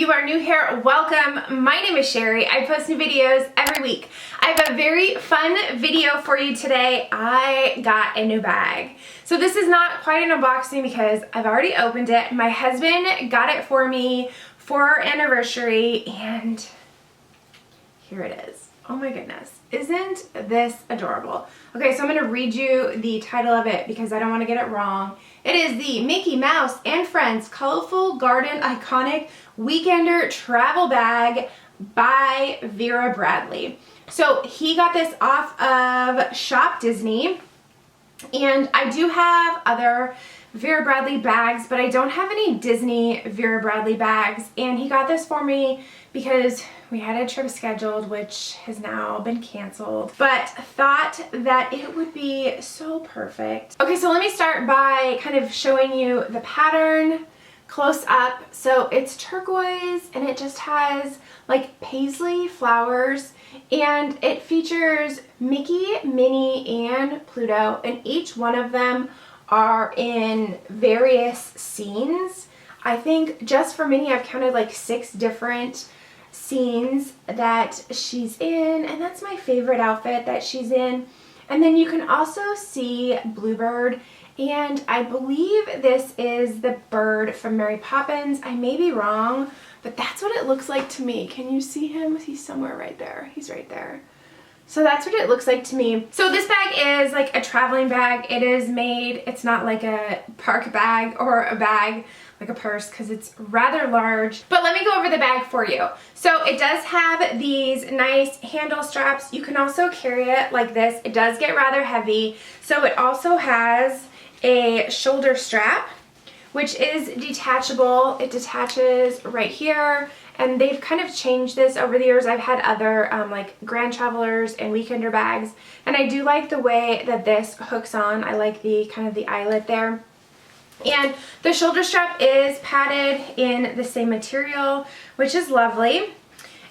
you are new here, welcome. My name is Cheri. I post new videos every week. I have a very fun video for you today. I got a new bag. So this is not quite an unboxing because I've already opened it. My husband got it for me for our anniversary and here it is. Oh my goodness. Isn't this adorable? Okay, so I'm going to read you the title of it because I don't want to get it wrong. It is the Mickey Mouse and Friends Colorful Garden Iconic Weekender Travel Bag by Vera Bradley. So he got this off of Shop Disney, and I do have other Vera Bradley bags, but I don't have any Disney Vera Bradley bags, and he got this for me because we had a trip scheduled which has now been canceled, but thought that it would be so perfect. Okay, so let me start by kind of showing you the pattern close up. So it's turquoise and it just has like paisley flowers, and it features Mickey, Minnie, and Pluto, and each one of them are in various scenes. I think just for Minnie I've counted like 6 different scenes that she's in, and that's my favorite outfit that she's in. And then you can also see Bluebird, and I believe this is the bird from Mary Poppins. I may be wrong, but that's what it looks like to me. Can you see him? He's somewhere right there. He's right there. So that's what it looks like to me. So this bag is like a traveling bag. It is made, it's not like a park bag or a bag like a purse because it's rather large. But let me go over the bag for you. So it does have these nice handle straps. You can also carry it like this. It does get rather heavy. So it also has a shoulder strap, which is detachable. It detaches right here. And they've kind of changed this over the years. I've had other like Grand Travelers and Weekender bags, and I do like the way that this hooks on. I like the kind of the eyelet there. And the shoulder strap is padded in the same material, which is lovely.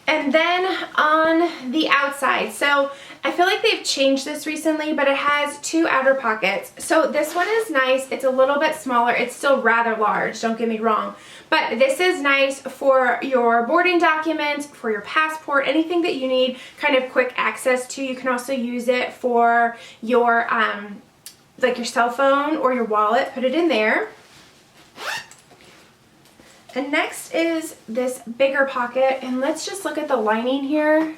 And then on the outside, so I feel like they've changed this recently, but it has 2 outer pockets. So this one is nice. It's a little bit smaller. It's still rather large, don't get me wrong. But this is nice for your boarding documents, for your passport, anything that you need kind of quick access to. You can also use it for your like your cell phone or your wallet. Put it in there. And next is this bigger pocket, and let's just look at the lining here.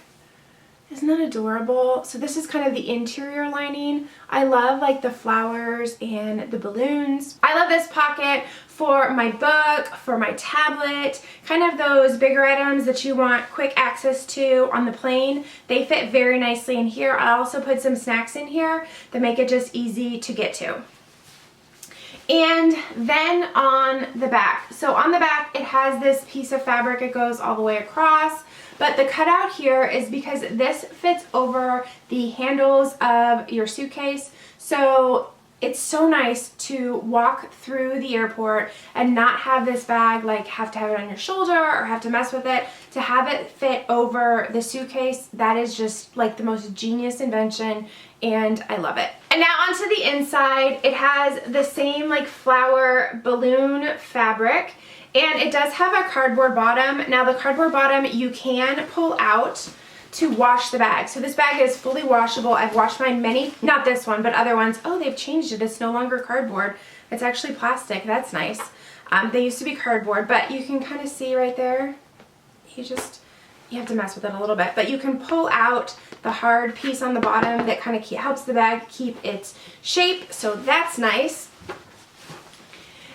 Isn't that adorable? So this is kind of the interior lining. I love like the flowers and the balloons. I love this pocket for my book, for my tablet, kind of those bigger items that you want quick access to on the plane. They fit very nicely in here. I also put some snacks in here that make it just easy to get to. And then on the back. So on the back it has this piece of fabric. It goes all the way across. But the cutout here is because this fits over the handles of your suitcase. So it's so nice to walk through the airport and not have this bag like have to have it on your shoulder or have to mess with it. To have it fit over the suitcase, that is just like the most genius invention, and I love it. And now onto the inside. It has the same like flower balloon fabric, and it does have a cardboard bottom. Now the cardboard bottom you can pull out to wash the bag. So this bag is fully washable. I've washed mine many, not this one, but other ones. Oh, they've changed it. It's no longer cardboard. It's actually plastic. That's nice. They used to be cardboard, but you can kind of see right there. You have to mess with it a little bit, but you can pull out the hard piece on the bottom that kind of helps the bag keep its shape. So that's nice.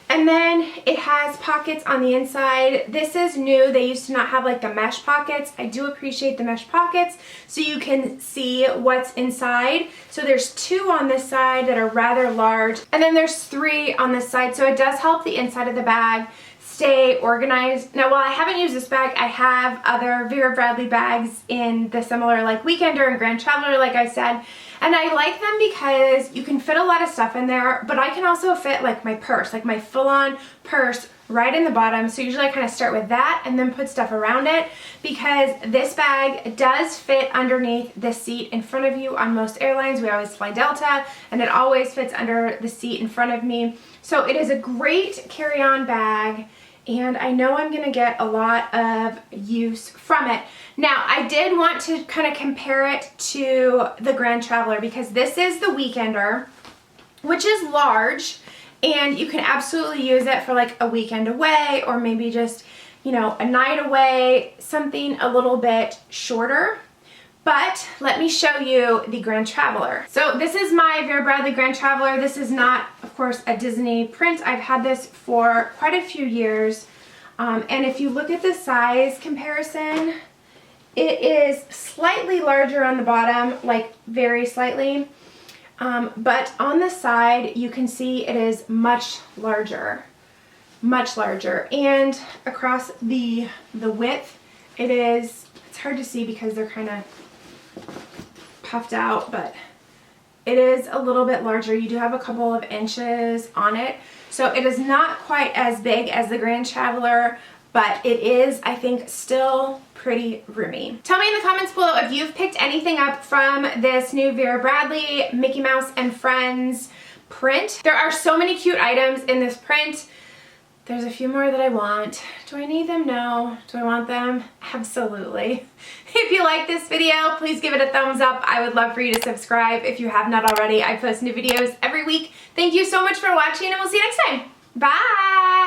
And then it has pockets on the inside. This is new. They used to not have like the mesh pockets. I do appreciate the mesh pockets so you can see what's inside. So there's 2 on this side that are rather large, and then there's 3 on this side. So it does help the inside of the bag stay organized. Now, while I haven't used this bag, I have other Vera Bradley bags in the similar like Weekender and Grand Traveler, like I said. And I like them because you can fit a lot of stuff in there, but I can also fit like my purse, like my full-on purse right in the bottom. So usually I kind of start with that and then put stuff around it, because this bag does fit underneath the seat in front of you on most airlines. We always fly Delta, and it always fits under the seat in front of me. So it is a great carry-on bag. and I know I'm gonna get a lot of use from it. Now, I did want to kind of compare it to the Grand Traveler because this is the Weekender, which is large, and you can absolutely use it for like a weekend away or maybe just, you know, a night away, something a little bit shorter. But let me show you the Grand Traveler. So this is my Vera Bradley Grand Traveler. This is not, of course, a Disney print. I've had this for quite a few years. And if you look at the size comparison, it is slightly larger on the bottom, like very slightly. But on the side, you can see it is much larger. And across the width, it's hard to see because they're kind of puffed out, but it is a little bit larger. You do have a couple of inches on it. So it is not quite as big as the Grand Traveler, but it is, I think, still pretty roomy. Tell me in the comments below if you've picked anything up from this new Vera Bradley Mickey Mouse and Friends print. There are so many cute items in this print. There's a few more that I want. Do I need them? No. Do I want them? Absolutely. If you like this video, please give it a thumbs up. I would love for you to subscribe if you have not already. I post new videos every week. Thank you so much for watching, and we'll see you next time. Bye!